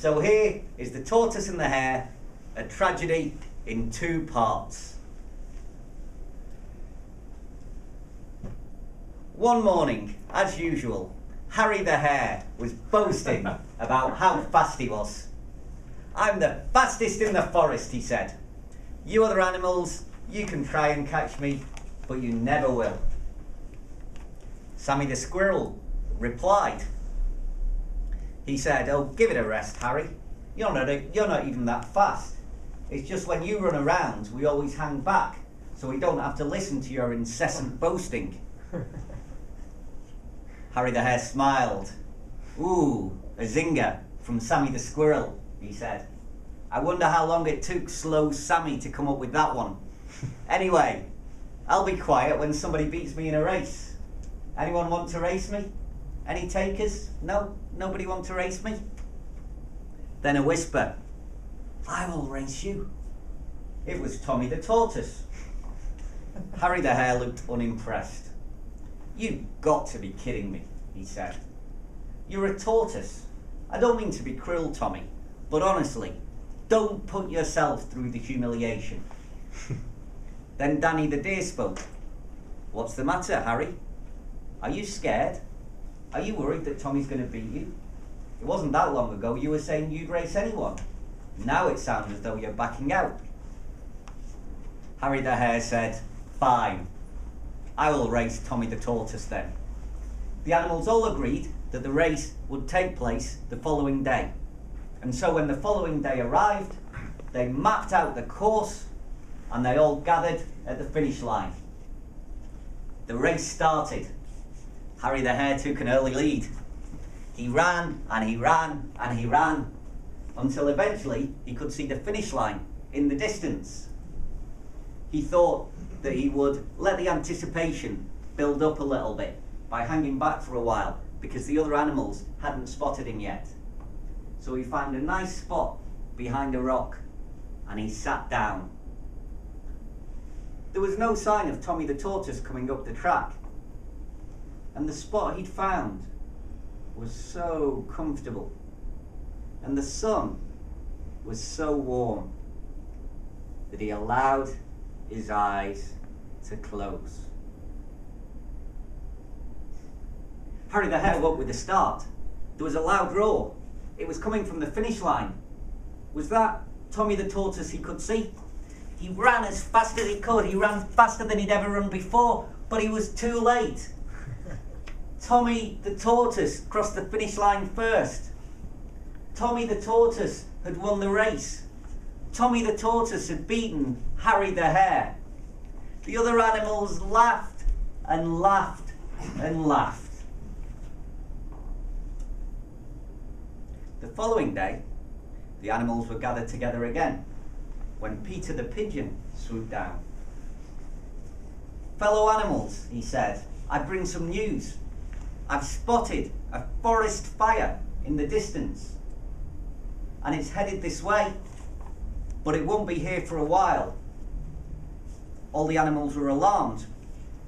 So here is The Tortoise and the Hare, a tragedy in 2 parts. One morning, as usual, Hare the Hare was boasting about how fast he was. "I'm the fastest in the forest," he said. "You other animals, you can try and catch me, but you never will." Sammy the Squirrel replied. He said, "Oh, give it a rest, Hare. You're not even that fast. It's just when you run around, we always hang back, so we don't have to listen to your incessant boasting." Hare the Hare smiled. "Ooh, a zinger from Sammy the Squirrel," he said. "I wonder how long it took slow Sammy to come up with that one. Anyway, I'll be quiet when somebody beats me in a race. Anyone want to race me? Any takers? No? Nobody want to race me?" Then a whisper. "I will race you." It was Tommy the Tortoise. Hare the Hare looked unimpressed. "You've got to be kidding me," he said. "You're a tortoise. I don't mean to be cruel, Tommy, but honestly, don't put yourself through the humiliation." Then Danny the Deer spoke. "What's the matter, Hare? Are you scared? Are you worried that Tommy's going to beat you? It wasn't that long ago you were saying you'd race anyone. Now it sounds as though you're backing out." Hare the Hare said, "Fine. I will race Tommy the Tortoise then." The animals all agreed that the race would take place the following day. And so when the following day arrived, they mapped out the course and they all gathered at the finish line. The race started. Hare the Hare took an early lead. He ran and he ran and he ran until eventually he could see the finish line in the distance. He thought that he would let the anticipation build up a little bit by hanging back for a while because the other animals hadn't spotted him yet. So he found a nice spot behind a rock and he sat down. There was no sign of Tommy the Tortoise coming up the track, and the spot he'd found was so comfortable and the sun was so warm that he allowed his eyes to close. Hare the Hare woke with a start. There was a loud roar. It was coming from the finish line. Was that Tommy the Tortoise he could see? He ran as fast as he could. He ran faster than he'd ever run before, but he was too late. Tommy the Tortoise crossed the finish line first. Tommy the Tortoise had won the race. Tommy the Tortoise had beaten Hare the Hare. The other animals laughed and laughed and laughed. The following day, the animals were gathered together again when Peter the Pigeon swooped down. "Fellow animals," he said, "I bring some news. I've spotted a forest fire in the distance, and it's headed this way, but it won't be here for a while." All the animals were alarmed.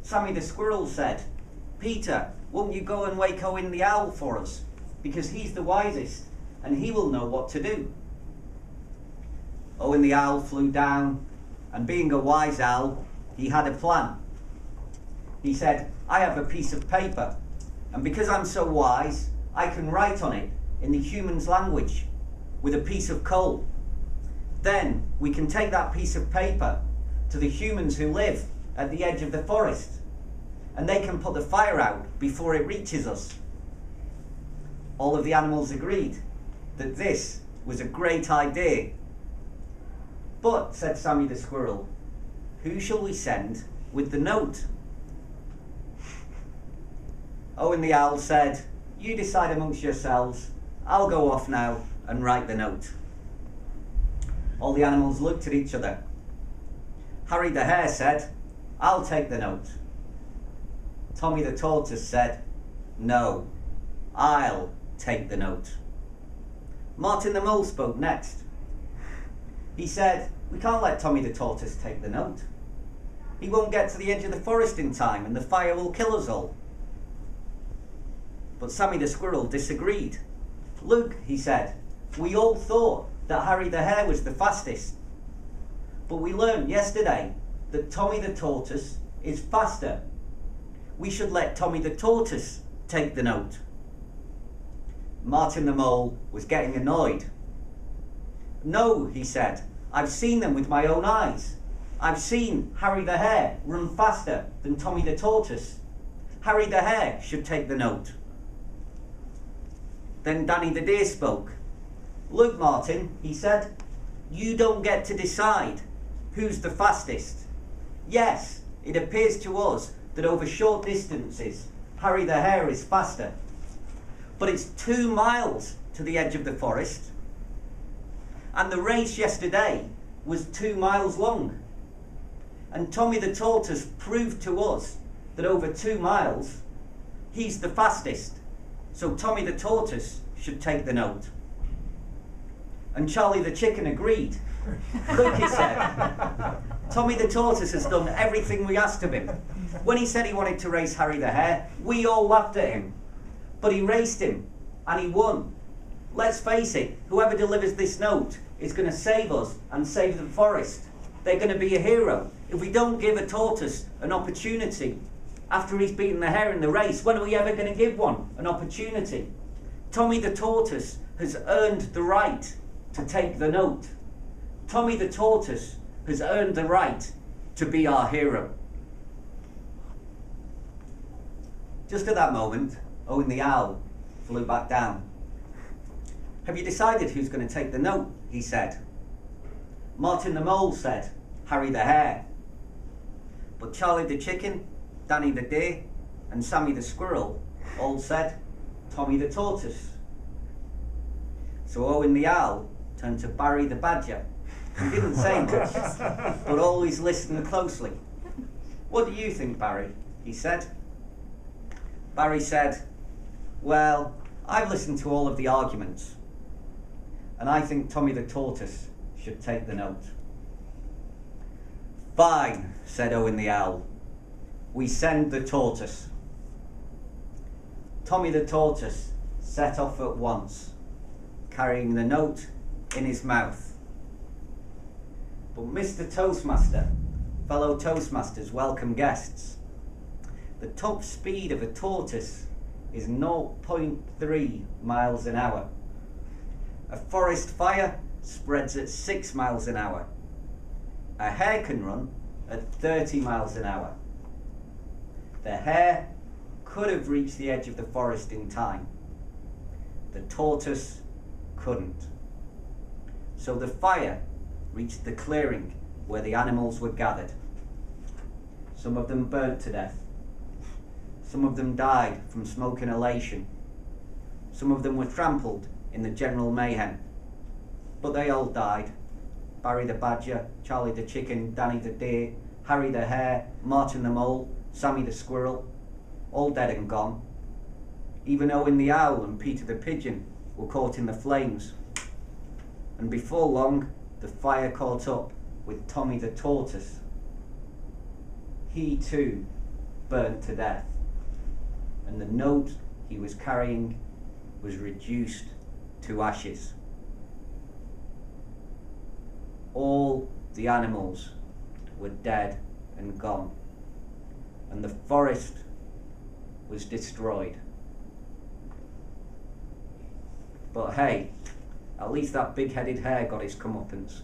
Sammy the Squirrel said, "Peter, won't you go and wake Owen the Owl for us? Because he's the wisest, and he will know what to do." Owen the Owl flew down, and being a wise owl, he had a plan. He said, "I have a piece of paper, and because I'm so wise, I can write on it in the human's language with a piece of coal. Then we can take that piece of paper to the humans who live at the edge of the forest, and they can put the fire out before it reaches us." All of the animals agreed that this was a great idea. "But," said Sammy the Squirrel, "who shall we send with the note?" Owen the Owl said, "You decide amongst yourselves. I'll go off now and write the note." All the animals looked at each other. Hare the Hare said, "I'll take the note." Tommy the Tortoise said, "No, I'll take the note." Martin the Mole spoke next. He said, "We can't let Tommy the Tortoise take the note. He won't get to the edge of the forest in time and the fire will kill us all." But Sammy the Squirrel disagreed. "Look," he said, We all thought that Hare the Hare was the fastest. But we learned yesterday that Tommy the Tortoise is faster. We should let Tommy the Tortoise take the note. Martin the Mole was getting annoyed. No, he said, I've seen them with my own eyes. I've seen Hare the Hare run faster than Tommy the Tortoise. Hare the Hare should take the note. Then Danny the Deer spoke. Look, Martin, he said, you don't get to decide who's the fastest. Yes, it appears to us that over short distances, Hare the Hare is faster. But it's 2 miles to the edge of the forest. And the race yesterday was 2 miles long. And Tommy the Tortoise proved to us that over 2 miles, he's the fastest. So Tommy the Tortoise should take the note. And Charlie the Chicken agreed. Look, he said, Tommy the Tortoise has done everything we asked of him. When he said he wanted to race Hare the Hare, we all laughed at him. But he raced him, and he won. Let's face it, whoever delivers this note is going to save us and save the forest. They're going to be a hero. If we don't give a tortoise an opportunity after he's beaten the hare in the race, when are we ever going to give one an opportunity? Tommy the Tortoise has earned the right to take the note. Tommy the Tortoise has earned the right to be our hero. Just at that moment, Owen the Owl flew back down. Have you decided who's going to take the note? He said. Martin the Mole said, Hare the Hare. But Charlie the Chicken, Danny the Deer, and Sammy the Squirrel all said, Tommy the Tortoise. So Owen the Owl turned to Barry the Badger. He didn't say much, but always listened closely. What do you think, Barry? He said. Barry said, well, I've listened to all of the arguments, and I think Tommy the Tortoise should take the note. Fine, said Owen the Owl. We send the tortoise. Tommy the Tortoise set off at once, carrying the note in his mouth. But Mr. Toastmaster, fellow Toastmasters, welcome guests. The top speed of a tortoise is 0.3 miles an hour. A forest fire spreads at 6 miles an hour. A hare can run at 30 miles an hour. The hare could have reached the edge of the forest in time. The tortoise couldn't. So the fire reached the clearing where the animals were gathered. Some of them burnt to death. Some of them died from smoke inhalation. Some of them were trampled in the general mayhem. But they all died. Barry the Badger, Charlie the Chicken, Danny the Deer, Hare the Hare, Martin the Mole, Sammy the Squirrel, all dead and gone. Even Owen the Owl and Peter the Pigeon were caught in the flames. And before long, the fire caught up with Tommy the Tortoise. He too burnt to death, and the note he was carrying was reduced to ashes. All the animals were dead and gone, and the forest was destroyed. But hey, at least that big-headed hare got his comeuppance.